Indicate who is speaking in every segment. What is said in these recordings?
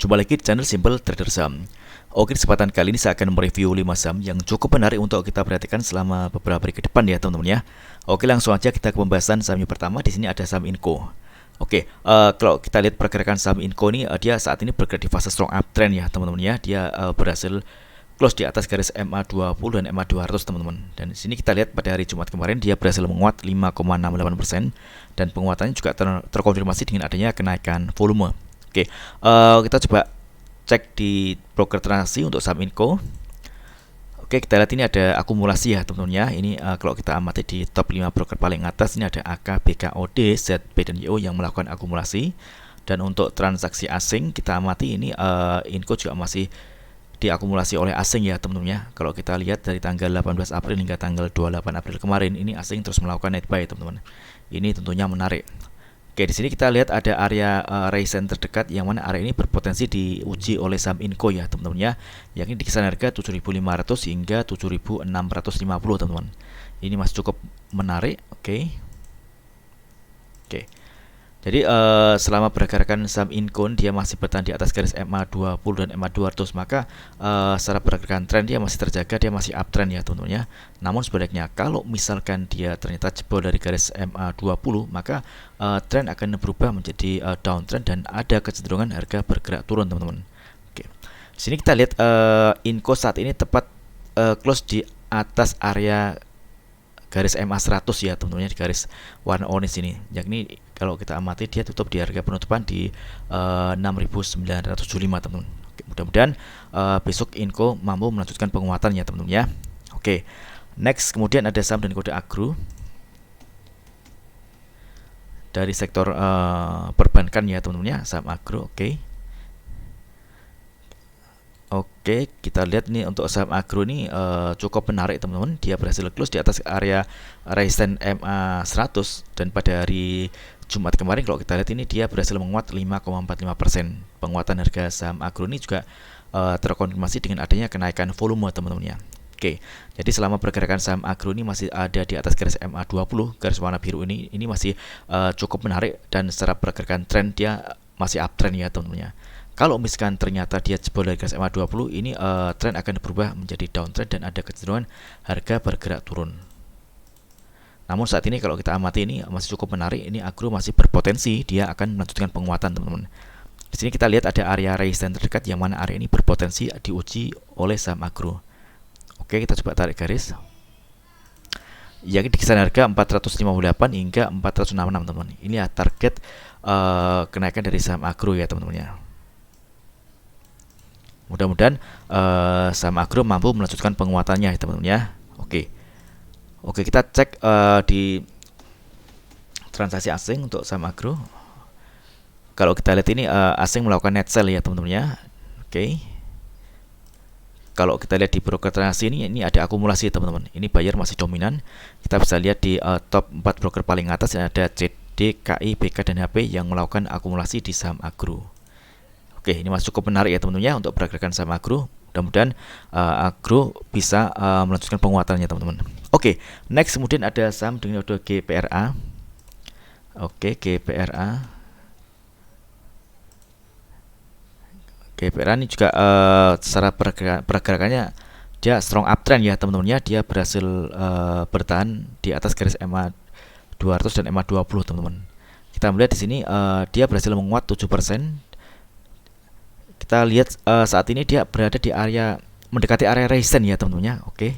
Speaker 1: Jumpa lagi di channel Simple Trader Saham. Oke, kesempatan kali ini saya akan mereview 5 saham yang cukup menarik untuk kita perhatikan selama beberapa hari ke depan ya teman-teman ya. Oke, langsung aja kita ke pembahasan saham yang pertama. Di sini ada saham Inco. Oke, kalau kita lihat pergerakan saham Inco ini, dia saat ini bergerak di fase strong uptrend ya teman-teman ya. Dia berhasil close di atas garis MA20 dan MA200 teman-teman. Dan di sini kita lihat pada hari Jumat kemarin dia berhasil menguat 5,68% dan penguatannya juga terkonfirmasi dengan adanya kenaikan volume. Oke, kita coba cek di broker transaksi untuk saham Inco. Oke, kita lihat ini ada akumulasi ya teman-teman ya. Ini kalau kita amati di top 5 broker paling atas, ini ada AK, BKOD, ZB dan YO yang melakukan akumulasi. Dan untuk transaksi asing kita amati ini Inco juga masih diakumulasi oleh asing ya teman-teman ya. Kalau kita lihat dari tanggal 18 April hingga tanggal 28 April kemarin, ini asing terus melakukan net buy teman-teman. Ini tentunya menarik. Oke, di sini kita lihat ada area resistance terdekat yang mana area ini berpotensi diuji oleh saham Inco ya teman-teman ya, yakni di kisaran harga 7.500 hingga 7.650 teman-teman. Ini masih cukup menarik. Oke. Jadi selama pergerakan saham Inco dia masih bertahan di atas garis MA20 dan MA200, maka secara pergerakan tren dia masih terjaga, dia masih uptrend ya teman-teman ya. Namun sebaliknya kalau misalkan dia ternyata jebol dari garis MA20, maka tren akan berubah menjadi downtrend dan ada kecenderungan harga bergerak turun teman-teman. Oke. Di sini kita lihat Inco saat ini tepat close di atas area garis MA100 ya teman-teman, di garis warna orange ini, yakni kalau kita amati dia tutup di harga penutupan di 6.975 teman-teman. Mudah-mudahan besok Inco mampu melanjutkan penguatannya teman-teman ya. Oke, next kemudian ada saham dan kode agro dari sektor perbankan ya teman-teman ya, saham agro. Oke, kita lihat nih untuk saham agro ini cukup menarik teman-teman. Dia berhasil close di atas area resistance MA100 dan pada hari Jumat kemarin kalau kita lihat ini dia berhasil menguat 5,45%. Penguatan harga saham agro ini juga terkonfirmasi dengan adanya kenaikan volume teman-teman ya. Oke, jadi selama pergerakan saham agro ini masih ada di atas garis MA20, garis warna biru ini masih cukup menarik dan secara pergerakan tren dia masih uptrend ya teman-teman ya. Kalau misalkan ternyata dia jebol dari garis MA20, ini tren akan berubah menjadi downtrend dan ada kecenderungan harga bergerak turun. Namun saat ini kalau kita amati ini masih cukup menarik, ini agro masih berpotensi dia akan melanjutkan penguatan teman-teman. Di sini kita lihat ada area resistance terdekat yang mana area ini berpotensi diuji oleh saham agro. Oke, kita coba tarik garis. Yakni di kisaran harga 458 hingga 466 teman-teman. Ini ya target kenaikan dari saham agro ya teman-teman ya. Mudah-mudahan saham agro mampu melanjutkan penguatannya ya teman-teman ya. Oke, kita cek di transaksi asing untuk saham agro. Kalau kita lihat ini asing melakukan net sell ya teman-teman ya. Oke. Kalau kita lihat di broker transaksi ini ada akumulasi teman-teman. Ini buyer masih dominan. Kita bisa lihat di top 4 broker paling atas ada CD, KI, BK dan HP yang melakukan akumulasi di saham agro. Oke, ini masih cukup menarik ya teman-teman ya untuk pergerakan saham agro. Mudah-mudahan agro bisa melanjutkan penguatannya teman-teman. Oke, next kemudian ada saham dengan kode GPRA. Oke, GPRA ini juga secara pergerakannya dia strong uptrend ya teman-teman ya. Dia berhasil bertahan di atas garis MA200 dan MA20 teman-teman. Kita melihat di sini dia berhasil menguat 7%. Kita lihat saat ini dia berada di area mendekati area resistance ya teman-teman ya. Oke,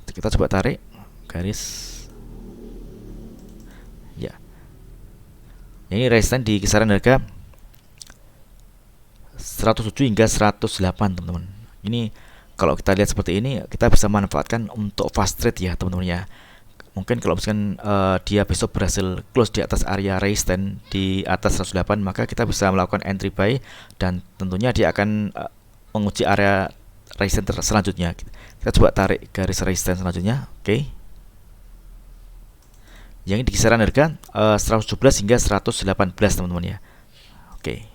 Speaker 1: kita coba tarik garis ya. Ini resistance di kisaran harga 107 hingga 108 teman-teman. Ini kalau kita lihat seperti ini kita bisa manfaatkan untuk fast trade ya teman-teman ya. Mungkin kalau misalkan dia besok berhasil close di atas area resistance di atas 108, maka kita bisa melakukan entry buy dan tentunya dia akan menguji area resistance selanjutnya. Kita coba tarik garis resistance selanjutnya. Oke. Yang ini di kisaran harga 117 hingga 118 teman-teman ya. Oke.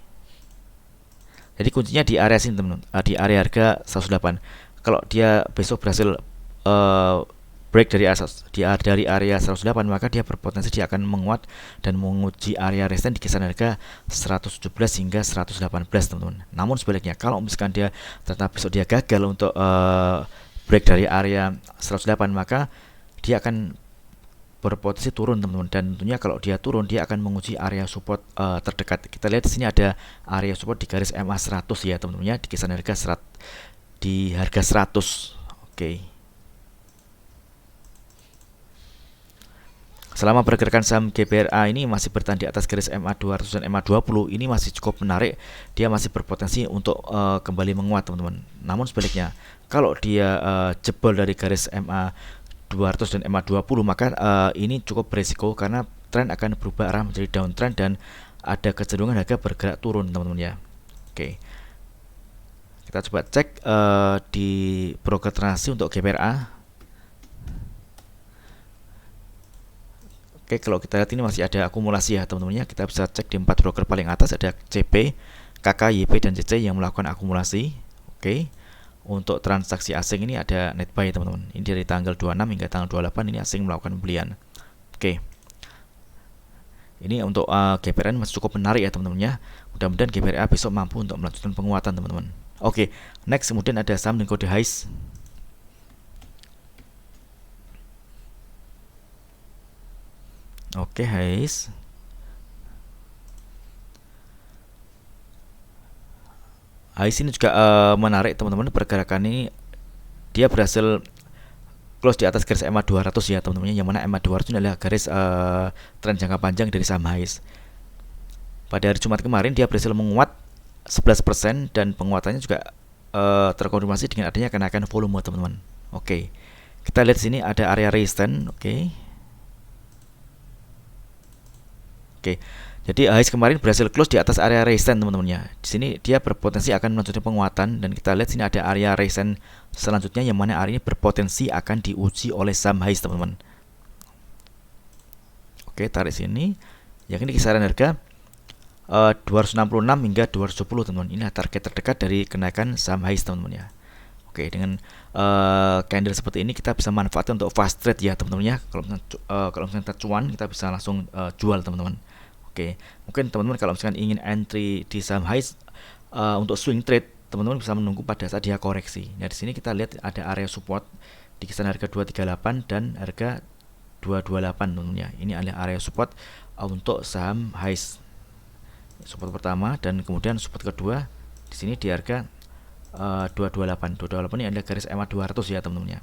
Speaker 1: Jadi kuncinya di area sini teman-teman, di area harga 108. Kalau dia besok berhasil break dari area 108, maka dia berpotensi dia akan menguat dan menguji area resistance di kisaran harga 117 hingga 118 teman-teman. Namun sebaliknya kalau misalkan dia tetap besok dia gagal untuk break dari area 108, maka dia akan berpotensi turun teman-teman, dan tentunya kalau dia turun dia akan menguji area support terdekat. Kita lihat di sini ada area support di garis MA 100 ya teman-teman ya, di kisaran harga di harga 100. Oke. Selama pergerakan saham GBRA ini masih bertahan di atas garis MA 200 dan MA 20, ini masih cukup menarik. Dia masih berpotensi untuk kembali menguat teman-teman. Namun sebaliknya, kalau dia jebol dari garis MA 200 dan MA 20, maka ini cukup berisiko karena tren akan berubah arah menjadi downtrend dan ada kecenderungan harga bergerak turun teman-teman ya. Oke. Kita coba cek di broker transaksi untuk GBRA. Oke, kalau kita lihat ini masih ada akumulasi ya teman-teman ya. Kita bisa cek di 4 broker paling atas ada CP, KK, YP, dan CC yang melakukan akumulasi. Oke. Untuk transaksi asing ini ada net buy teman-teman. Ini dari tanggal 26 hingga tanggal 28 ini asing melakukan pembelian. Oke. Ini untuk GBRA masih cukup menarik ya teman-teman ya. Mudah-mudahan GBRA besok mampu untuk melanjutkan penguatan teman-teman. Oke, next kemudian ada saham dengan kode HISE. Oke, HISE. HISE ini juga menarik teman-teman. Pergerakan ini dia berhasil close di atas garis MA 200 ya teman-teman, yang mana MA 200 adalah garis tren jangka panjang dari saham HISE. Pada hari Jumat kemarin dia berhasil menguat 11% dan penguatannya juga terkonfirmasi dengan adanya kenaikan volume teman-teman. Oke. Kita lihat sini ada area resistance. Oke. Jadi HISE kemarin berhasil close di atas area resistance teman-teman ya. Di sini dia berpotensi akan melanjutkan penguatan, dan kita lihat sini ada area resistance selanjutnya yang mana area ini berpotensi akan diuji oleh saham HISE teman-teman. Oke, tarik sini. Yang ini kisaran harga 266 hingga 210 teman-teman. Ini target terdekat dari kenaikan saham HISE teman-teman ya. Oke, dengan candle seperti ini kita bisa manfaatkan untuk fast trade ya teman-teman ya. Kalau misalnya kita cuan, kita bisa langsung jual teman-teman. Oke, mungkin teman-teman kalau misalkan ingin entry di saham HISE untuk swing trade, teman-teman bisa menunggu pada saat dia koreksi. Nah, di sini kita lihat ada area support di kisaran harga 238 dan harga 228 teman-teman ya. Ini adalah area support untuk saham HISE. Support pertama dan kemudian support kedua di sini di harga 228. 228 ini adalah garis MA 200 ya teman-teman ya.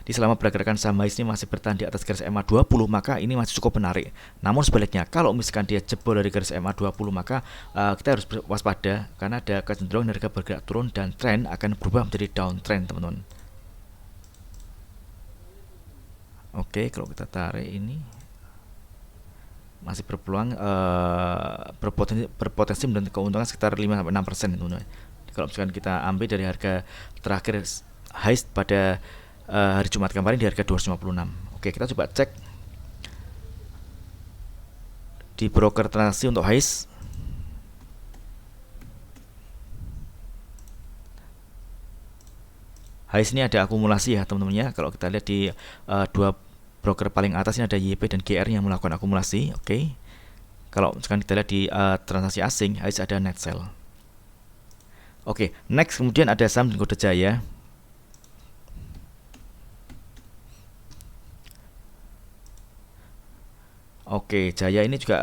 Speaker 1: Di selama pergerakan saham HISE ini masih bertahan di atas garis MA 20, maka ini masih cukup menarik. Namun sebaliknya, kalau misalkan dia jebol dari garis MA 20, maka kita harus waspada karena ada kecenderungan harga bergerak turun dan tren akan berubah menjadi downtrend teman-teman. Oke, kalau kita tarik ini masih berpeluang berpotensi mendapat keuntungan sekitar 5-6% teman-teman. Kalau misalkan kita ambil dari harga terakhir HISE pada hari Jumat kemarin di harga 256. Oke, kita coba cek di broker transaksi untuk HISE. HISE ini ada akumulasi ya teman-teman ya. Kalau kita lihat di dua broker paling atas ini ada YP dan GR yang melakukan akumulasi. Oke. Kalau misalkan kita lihat di transaksi asing, HISE ada net sell. Oke, next kemudian ada saham dengan kode Jaya. Oke, Jaya ini juga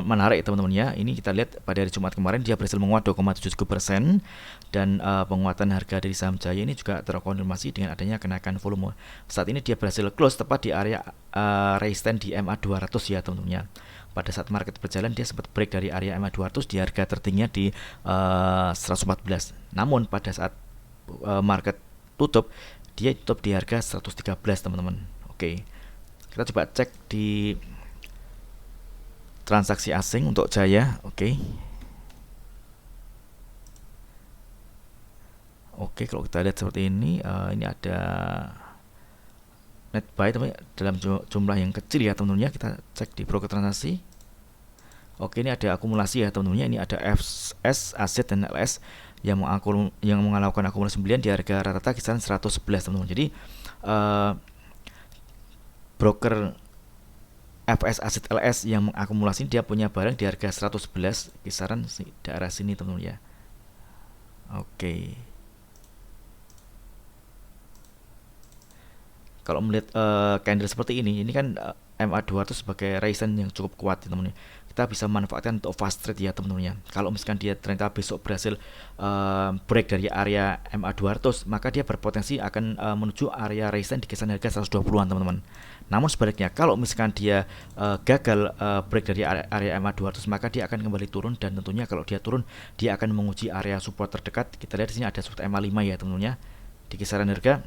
Speaker 1: menarik teman-teman ya. Ini kita lihat pada hari Jumat kemarin dia berhasil menguat 2,77% dan penguatan harga dari saham Jaya ini juga terkonfirmasi dengan adanya kenaikan volume. Saat ini dia berhasil close tepat di area resistance di MA 200 ya teman-teman ya. Pada saat market berjalan dia sempat break dari area MA 200 di harga tertingginya di 114. Namun pada saat market tutup dia tutup di harga 113 teman-teman. Oke. Kita coba cek di transaksi asing untuk Jaya. Oke. Oke, kalau kita lihat seperti ini ada net buy dalam jumlah yang kecil ya teman-teman ya. Kita cek di broker transaksi. Oke, ini ada akumulasi ya teman-teman ya. Ini ada FS, Aset, dan LS yang melakukan akumulasi pembelian di harga rata-rata kisaran 111 teman-teman. Jadi broker FS Asset LS yang mengakumulasi, dia punya barang di harga 111 kisaran daerah sini teman-teman ya. Oke. Kalau melihat candle seperti ini kan MA200 sebagai resistance yang cukup kuat ya teman-teman. Kita bisa manfaatkan untuk fast trade ya teman-teman ya. Kalau misalkan dia ternyata besok berhasil break dari area MA200, maka dia berpotensi akan menuju area resistance di kisaran harga 120-an teman-teman. Namun sebaliknya, kalau misalkan dia gagal break dari area MA200, maka dia akan kembali turun, dan tentunya kalau dia turun, dia akan menguji area support terdekat. Kita lihat di sini ada support MA5 ya teman-teman ya, di kisaran harga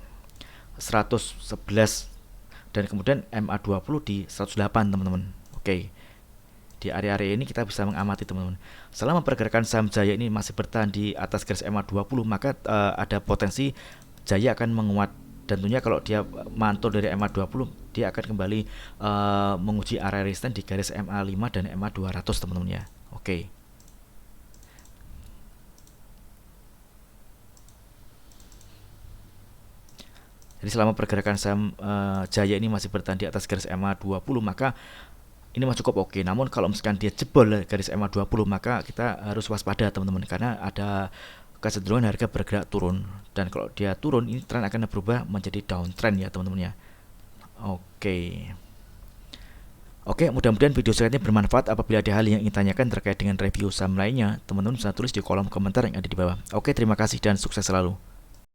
Speaker 1: 111, dan kemudian MA20 di 108 teman-teman. Oke. Di area-area ini kita bisa mengamati teman-teman. Selama pergerakan saham Jaya ini masih bertahan di atas garis MA20, maka ada potensi Jaya akan menguat, dan tentunya kalau dia mantul dari MA20, dia akan kembali menguji area resistance di garis MA5 dan MA200 teman-teman ya. Oke. Jadi selama pergerakan saham Jaya ini masih bertahan di atas garis MA20, maka ini masih cukup oke. Namun kalau misalkan dia jebol garis MA20, maka kita harus waspada teman-teman, karena ada kecenderungan harga bergerak turun, dan kalau dia turun, ini tren akan berubah menjadi downtrend ya teman-teman ya. Oke, mudah-mudahan video saya ini bermanfaat. Apabila ada hal yang ingin tanyakan terkait dengan review saham lainnya, teman-teman bisa tulis di kolom komentar yang ada di bawah. Oke, terima kasih dan sukses selalu.